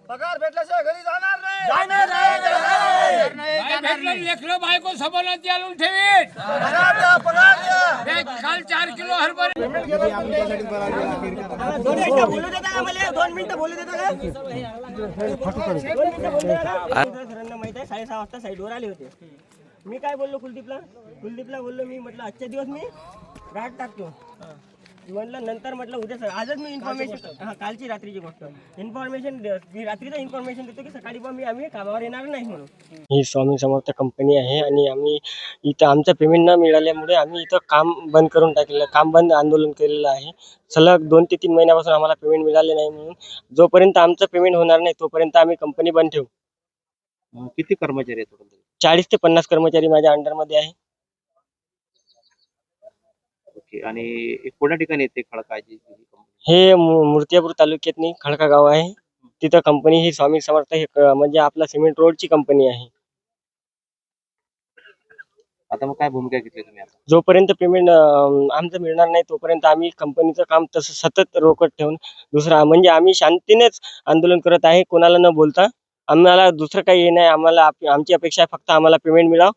पगार भेटल्याशिवाय घरी जाणार नाही. लेकरं बायको सबनाची आणून ठेवीत. पगार द्या, पगार द्या. काल 4 किलो हरभरे. 2 मिनिटं बोलू देता का आम्हाला? 2 मिनिटं बोलू देता का? 2 मिनिटं बोलू देता का? सरांना माहित आहे 6:30 वाजता साईडवर आले होते. मी काय बोललो कुलदीपला बोललो मी म्हटलं आजच्या दिवस मी गाठ टाकतो. म्हटलं नंतर म्हटलं उद्या आजच मी इन्फॉर्मेशन कालची रात्रीची गोष्ट इन्फॉर्मेशन रात्रीचं इन्फॉर्मेशन देतो की सकाळी पण आम्ही कामावर येणार नाही म्हणून. ही स्वामी समर्थ कंपनी आहे आणि आम्ही इथं आमचं पेमेंट न मिळाल्यामुळे आम्ही इथं काम बंद करून टाकलेलं, काम बंद आंदोलन केलेलं आहे. सलग 2 ते 3 महिन्यापासून आम्हाला पेमेंट मिळाले नाही म्हणून जोपर्यंत आमचं पेमेंट होणार नाही तोपर्यंत आम्ही कंपनी बंद ठेवू. किती कर्मचारी आहेत? 40 ते 50 कर्मचारी माझ्या अंडरमध्ये आहे. ओके. आणि कोणत्या ठिकाणी येते खडकाची? हे मूर्तिजापूर तालुक्यातनी खडका गाव आहे. तिथं कंपनी ही स्वामी समर्थ म्हणजे आपला सिमेंट रोडची कंपनी आहे. आता मग काय भूमिका घेतली तुम्ही आता? जोपर्यंत पेमेंट आमचं मिळणार नाही तोपर्यंत आम्ही कंपनीचं काम तसं सतत रोखत ठेवून दुसरा म्हणजे आम्ही शांतीनेच आंदोलन करत आहे, कोणाला न बोलता. आम्हाला दुसरं काही हे नाही. आम्हाला आमची अपेक्षा आहे फक्त आम्हाला पेमेंट मिळावं.